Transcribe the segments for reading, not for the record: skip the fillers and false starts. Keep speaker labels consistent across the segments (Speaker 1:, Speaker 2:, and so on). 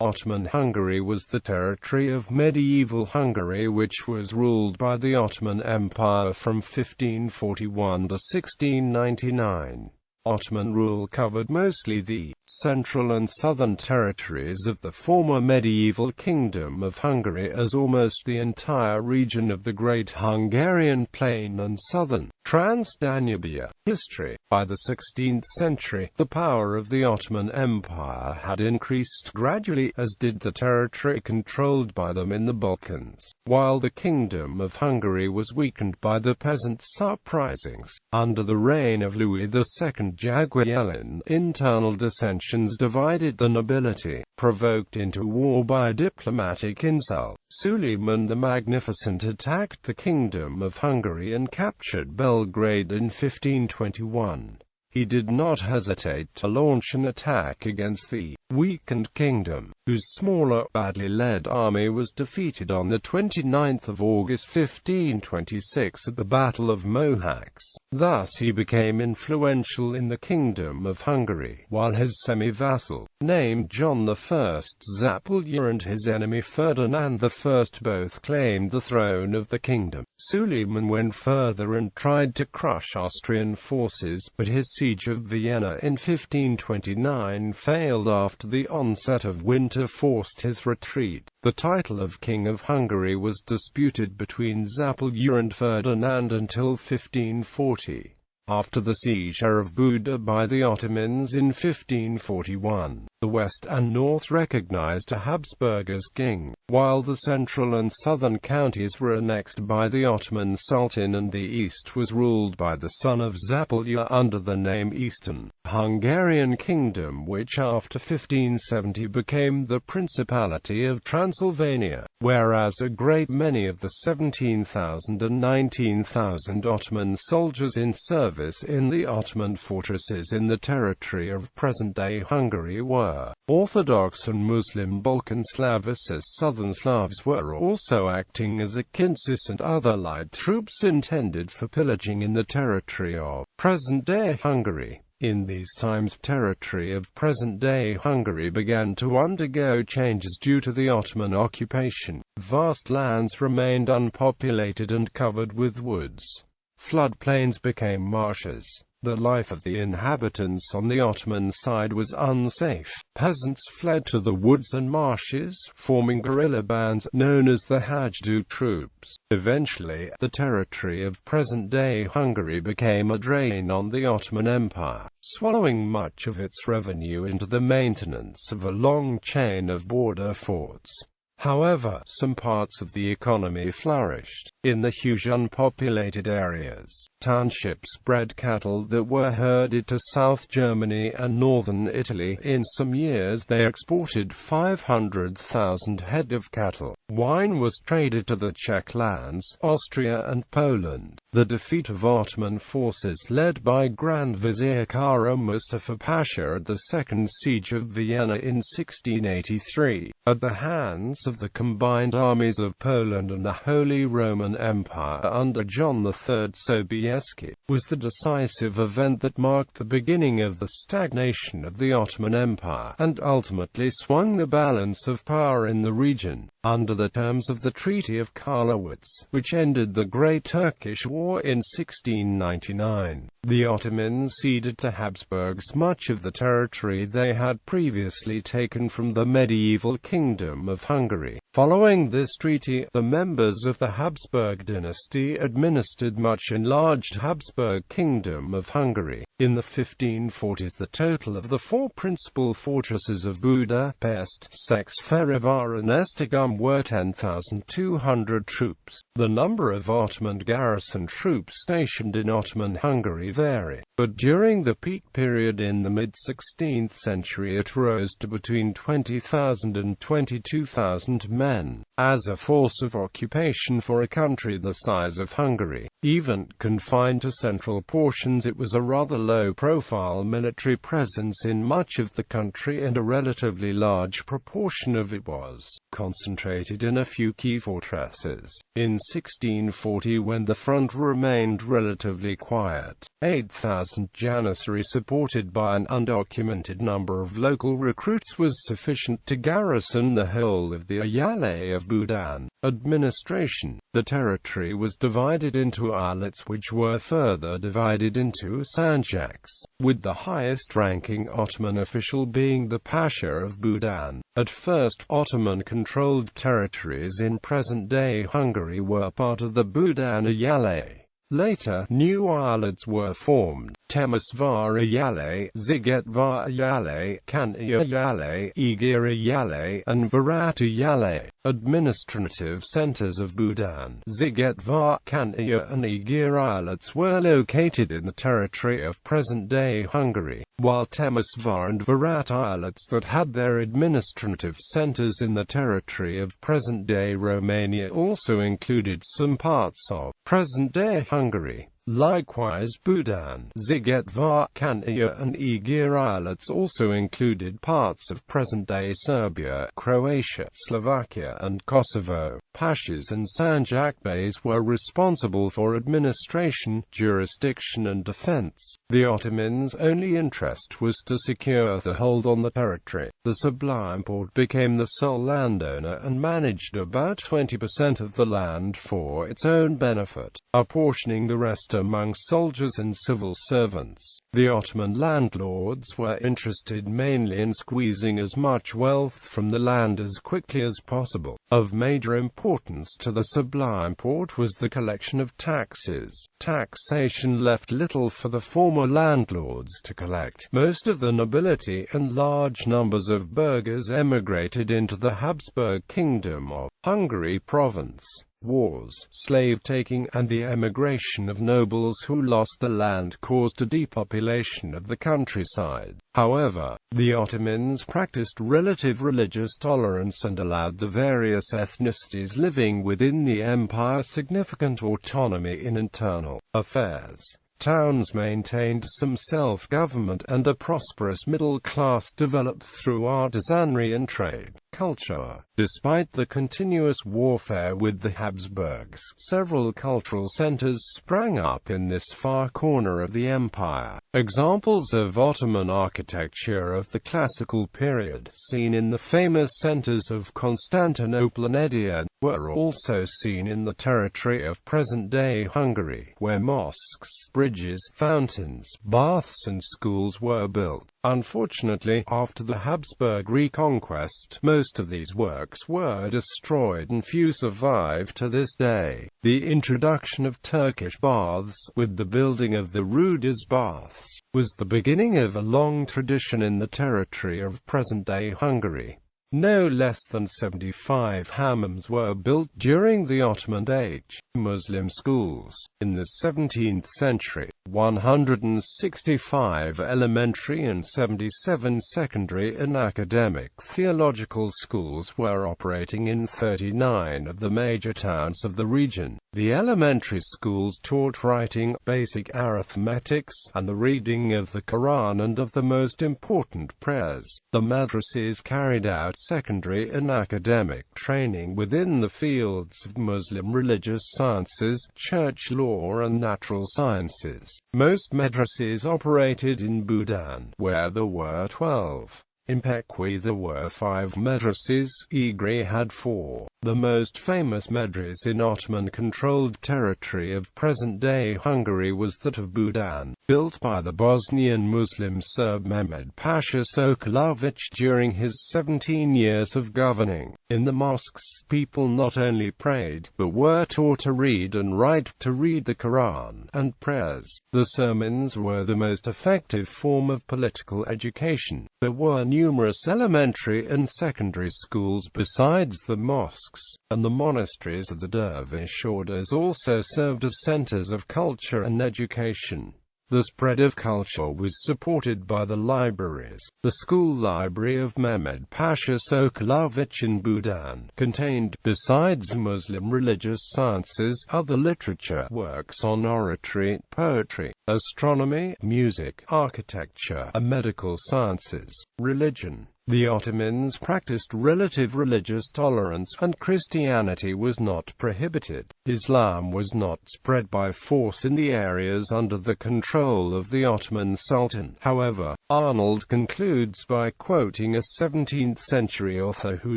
Speaker 1: Ottoman Hungary was the territory of medieval Hungary, which was ruled by the Ottoman Empire from 1541 to 1699. Ottoman rule covered mostly the central and southern territories of the former medieval Kingdom of Hungary, as almost the entire region of the Great Hungarian Plain and southern Transdanubia. History. By the 16th century, the power of the Ottoman Empire had increased gradually, as did the territory controlled by them in the Balkans, while the Kingdom of Hungary was weakened by the peasants' uprisings. Under the reign of Louis II Jagiellon, internal dissensions divided the nobility, provoked into war by diplomatic insult. Suleiman the Magnificent attacked the Kingdom of Hungary and captured Belgrade in 1521. He did not hesitate to launch an attack against the weakened kingdom, whose smaller, badly led army was defeated on 29 August 1526 at the Battle of Mohacs. Thus he became influential in the Kingdom of Hungary, while his semi-vassal, named John I Zapolya, and his enemy Ferdinand I both claimed the throne of the kingdom. Suleiman went further and tried to crush Austrian forces, but his siege of Vienna in 1529 failed after the onset of winter forced his retreat. The title of King of Hungary was disputed between Zapolya and Ferdinand until 1540. After the seizure of Buda by the Ottomans in 1541, the west and north recognized a Habsburg as king, while the central and southern counties were annexed by the Ottoman Sultan and the east was ruled by the son of Zapolya under the name Eastern Hungarian Kingdom, which after 1570 became the Principality of Transylvania, whereas a great many of the 17,000 and 19,000 Ottoman soldiers in service in the Ottoman fortresses in the territory of present-day Hungary were Orthodox and Muslim Balkan Slavs, as Southern Slavs were also acting as akincis and other light troops intended for pillaging in the territory of present-day Hungary. In these times, territory of present-day Hungary began to undergo changes due to the Ottoman occupation. Vast lands remained unpopulated and covered with woods. Floodplains became marshes. The life of the inhabitants on the Ottoman side was unsafe. Peasants fled to the woods and marshes, forming guerrilla bands known as the Hajdu troops. Eventually, the territory of present-day Hungary became a drain on the Ottoman Empire, swallowing much of its revenue into the maintenance of a long chain of border forts. However, some parts of the economy flourished. In the huge unpopulated areas, townships bred cattle that were herded to South Germany and northern Italy. In some years they exported 500,000 head of cattle. Wine was traded to the Czech lands, Austria and Poland. The defeat of Ottoman forces led by Grand Vizier Kara Mustafa Pasha at the Second Siege of Vienna in 1683, at the hands of the combined armies of Poland and the Holy Roman Empire under John III Sobieski, was the decisive event that marked the beginning of the stagnation of the Ottoman Empire, and ultimately swung the balance of power in the region. Under the terms of the Treaty of Karlowitz, which ended the Great Turkish War in 1699, the Ottomans ceded to Habsburgs much of the territory they had previously taken from the medieval Kingdom of Hungary. Following this treaty, the members of the Habsburg dynasty administered much enlarged Habsburg Kingdom of Hungary. In the 1540s, the total of the four principal fortresses of Budapest, Szekesfehérvár and Esztergom were 10,200 troops. The number of Ottoman garrison troops stationed in Ottoman Hungary varied, but during the peak period in the mid-16th century it rose to between 20,000 and 22,000 men. as a force of occupation for a country the size of Hungary. Even confined to central portions, it was a rather low-profile military presence in much of the country, and a relatively large proportion of it was concentrated in a few key fortresses. In 1640, when the front remained relatively quiet, 8,000 Janissaries supported by an undocumented number of local recruits was sufficient to garrison the whole of the Ayale of Budan. Administration. The territory was divided into islets, which were further divided into sanjaks, with the highest-ranking Ottoman official being the Pasha of Budan. At first, Ottoman-controlled territories in present-day Hungary were part of the Budan Ayale. Later, new islets were formed: Temesvar Ayale, Zigetvar Ayale, Kanya Ayale, Igir Ayale, and Varat Ayale. Administrative centers of Budan, Zigetvar, Kanya, and Igir islets were located in the territory of present-day Hungary, while Temesvar and Varat islets that had their administrative centers in the territory of present-day Romania also included some parts of present-day Hungary. Likewise, Budan, Zigetvar, Kanya, and Igir islets also included parts of present-day Serbia, Croatia, Slovakia, and Kosovo. Pashas and Sanjak Beys were responsible for administration, jurisdiction, and defense. The Ottomans' only interest was to secure the hold on the territory. The Sublime Porte became the sole landowner and managed about 20% of the land for its own benefit, apportioning the rest among soldiers and civil servants. The Ottoman landlords were interested mainly in squeezing as much wealth from the land as quickly as possible. Of major importance to the Sublime Porte was the collection of taxes. Taxation left little for the former landlords to collect. Most of the nobility and large numbers of burghers emigrated into the Habsburg Kingdom of Hungary province. Wars, slave-taking, and the emigration of nobles who lost the land caused a depopulation of the countryside. However, the Ottomans practiced relative religious tolerance and allowed the various ethnicities living within the empire significant autonomy in internal affairs. Towns maintained some self-government, and a prosperous middle class developed through artisanry and trade. Culture. Despite the continuous warfare with the Habsburgs, several cultural centers sprang up in this far corner of the empire. Examples of Ottoman architecture of the classical period, seen in the famous centers of Constantinople and Edirne, were also seen in the territory of present-day Hungary, where mosques, bridges, fountains, baths, and schools were built. Unfortunately, after the Habsburg reconquest, most of these works were destroyed and few survive to this day. The introduction of Turkish baths, with the building of the Rudis baths, was the beginning of a long tradition in the territory of present-day Hungary. No less than 75 hammams were built during the Ottoman age. Muslim schools. In the 17th century, 165 elementary and 77 secondary and academic theological schools were operating in 39 of the major towns of the region. The elementary schools taught writing, basic arithmetics, and the reading of the Quran and of the most important prayers. The madrasas carried out secondary and academic training within the fields of Muslim religious sciences, church law, and natural sciences. Most madrasas operated in Budan, where there were 12. In Pequi there were 5 madrasas, Igri had 4. The most famous madras in Ottoman-controlled territory of present-day Hungary was that of Budan, built by the Bosnian Muslim Serb Mehmed Pasha Sokolovic during his 17 years of governing. In the mosques, people not only prayed, but were taught to read and write, to read the Quran, and prayers. The sermons were the most effective form of political education. There were numerous elementary and secondary schools besides the mosques, and the monasteries of the dervish orders also served as centers of culture and education. The spread of culture was supported by the libraries. The school library of Mehmed Pasha Sokolovich in Budan contained, besides Muslim religious sciences, other literature, works on oratory, poetry, astronomy, music, architecture, and medical sciences. Religion. The Ottomans practiced relative religious tolerance, and Christianity was not prohibited. Islam was not spread by force in the areas under the control of the Ottoman Sultan. However, Arnold concludes by quoting a 17th-century author who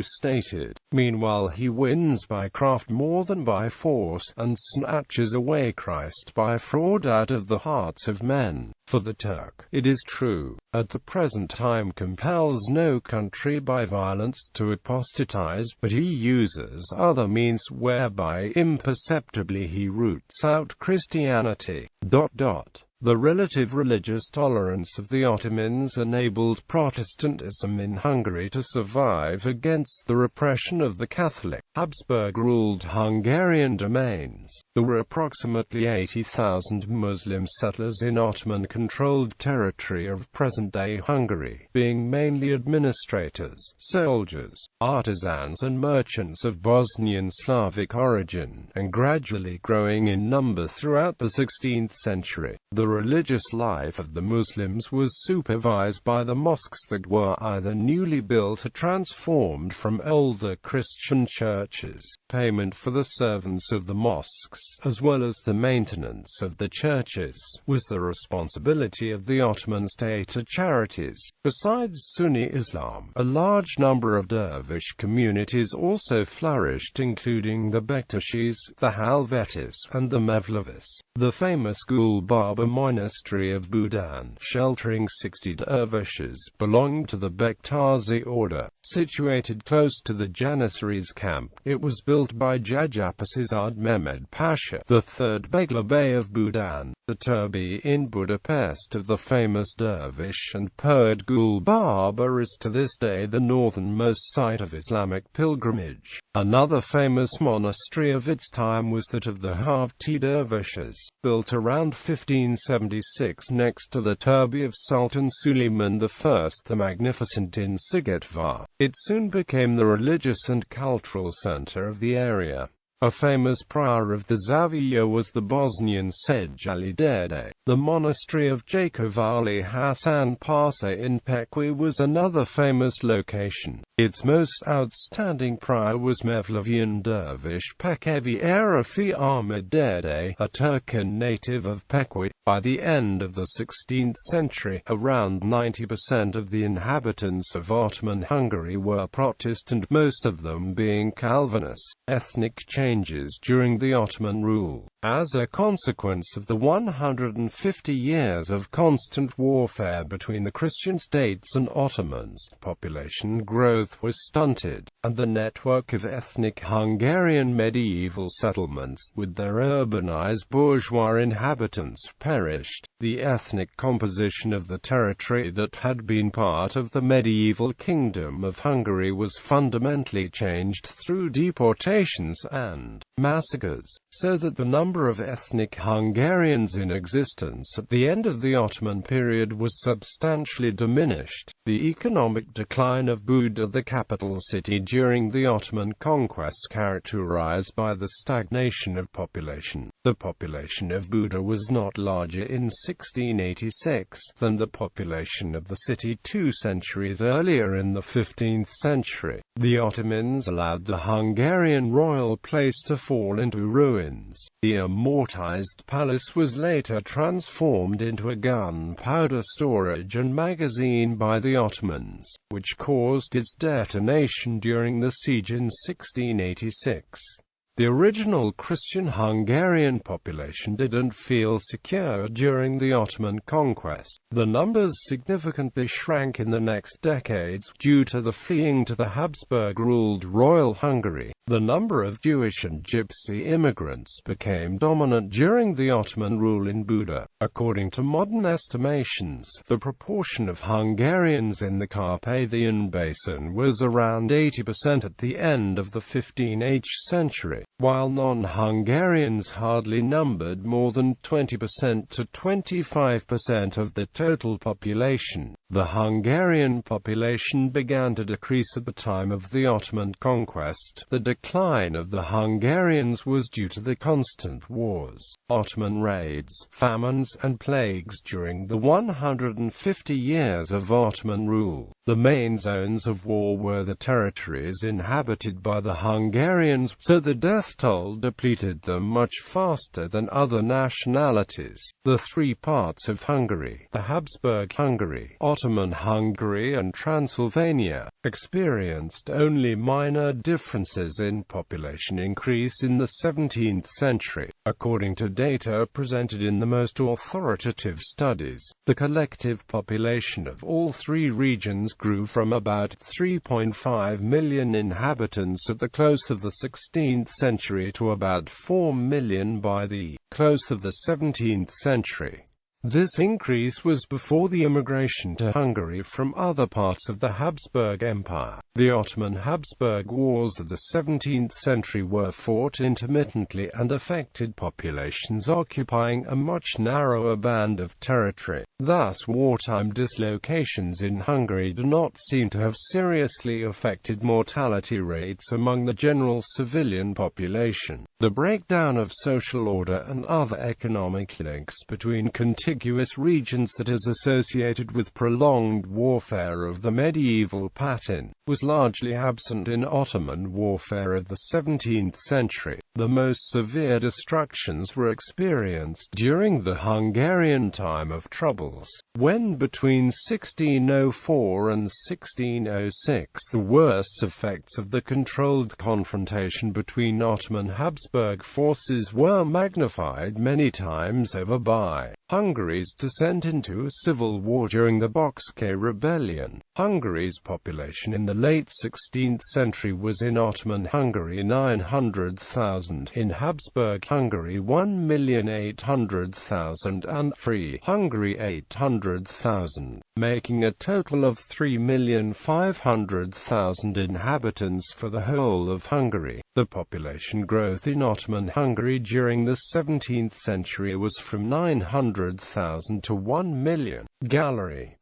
Speaker 1: stated, "Meanwhile he wins by craft more than by force, and snatches away Christ by fraud out of the hearts of men. For the Turk, it is true, at the present time compels no country by violence to apostatize, but he uses other means whereby imperceptibly he roots out Christianity." The relative religious tolerance of the Ottomans enabled Protestantism in Hungary to survive against the repression of the Catholic, Habsburg-ruled Hungarian domains. There were approximately 80,000 Muslim settlers in Ottoman-controlled territory of present-day Hungary, being mainly administrators, soldiers, artisans and merchants of Bosnian Slavic origin, and gradually growing in number throughout the 16th century. The religious life of the Muslims was supervised by the mosques that were either newly built or transformed from older Christian churches. Payment for the servants of the mosques, as well as the maintenance of the churches, was the responsibility of the Ottoman state or charities. Besides Sunni Islam, a large number of dervish communities also flourished, including the Bektashis, the Halvetis, and the Mevlevis. The famous Gul Baba monastery of Budan, sheltering 60 dervishes, belonged to the Bektazi order. Situated close to the Janissaries camp, it was built by Jajapasizad Mehmed Pasha, the third Beglerbey of Budan, the Turbi in Budapest of the famous dervish and poet Gul Baba is to this day the northernmost site of Islamic pilgrimage. Another famous monastery of its time was that of the Havti dervishes, built around 1576 next to the Turbi of Sultan Suleiman I the Magnificent in Sigetvar. It soon became the religious and cultural center of the area. A famous prior of the Zawiya was the Bosnian Sej Ali Dede. The monastery of Jakovali Hasan Pasha in Pekwi was another famous location. Its most outstanding prior was Mevlevian dervish Pekevi Arafi Ahmed Dede, a Turkan native of Pekwi. By the end of the 16th century, around 90% of the inhabitants of Ottoman Hungary were Protestant, most of them being Calvinists. Ethnic changes during the Ottoman rule. As a consequence of the 150 years of constant warfare between the Christian states and Ottomans, population growth was stunted, and the network of ethnic Hungarian medieval settlements, with their urbanized bourgeois inhabitants, perished. The ethnic composition of the territory that had been part of the medieval Kingdom of Hungary was fundamentally changed through deportations and massacres, so that the number of ethnic Hungarians in existence at the end of the Ottoman period was substantially diminished. The economic decline of Buda, the capital city during the Ottoman conquest, characterized by the stagnation of population. The population of Buda was not larger in 1686 than the population of the city 2 centuries earlier in the 15th century. The Ottomans allowed the Hungarian royal place to fall into ruins. The amortized palace was later transformed into a gunpowder storage and magazine by the Ottomans, which caused its detonation during the siege in 1686. The original Christian Hungarian population didn't feel secure during the Ottoman conquest. The numbers significantly shrank in the next decades, due to the fleeing to the Habsburg-ruled Royal Hungary. The number of Jewish and Gypsy immigrants became dominant during the Ottoman rule in Buda. According to modern estimations, the proportion of Hungarians in the Carpathian Basin was around 80% at the end of the 15th century, while non-Hungarians hardly numbered more than 20% to 25% of the total population. The Hungarian population began to decrease at the time of the Ottoman conquest. The decline of the Hungarians was due to the constant wars, Ottoman raids, famines, and plagues during the 150 years of Ottoman rule. The main zones of war were the territories inhabited by the Hungarians, so the death toll depleted them much faster than other nationalities. The three parts of Hungary, the Habsburg Hungary, Ottoman Hungary and Transylvania, experienced only minor differences in population increase in the 17th century. According to data presented in the most authoritative studies, the collective population of all three regions grew from about 3.5 million inhabitants at the close of the 16th century to about 4 million by the close of the 17th century. This increase was before the immigration to Hungary from other parts of the Habsburg Empire. The Ottoman-Habsburg Wars of the 17th century were fought intermittently and affected populations occupying a much narrower band of territory. Thus, wartime dislocations in Hungary do not seem to have seriously affected mortality rates among the general civilian population. The breakdown of social order and other economic links between contiguous regions that is associated with prolonged warfare of the medieval pattern was largely absent in Ottoman warfare of the 17th century. The most severe destructions were experienced during the Hungarian time of troubles, when between 1604 and 1606 the worst effects of the controlled confrontation between Ottoman Habsburg forces were magnified many times over by Hungary's descent into civil war during the Bocskai Rebellion. Hungary's population in the late 16th century was in Ottoman Hungary 900,000, in Habsburg Hungary 1,800,000 and Free Hungary 800,000, making a total of 3,500,000 inhabitants for the whole of Hungary. The population growth in Ottoman Hungary during the 17th century was from 900,000 to 1 million. Gallery.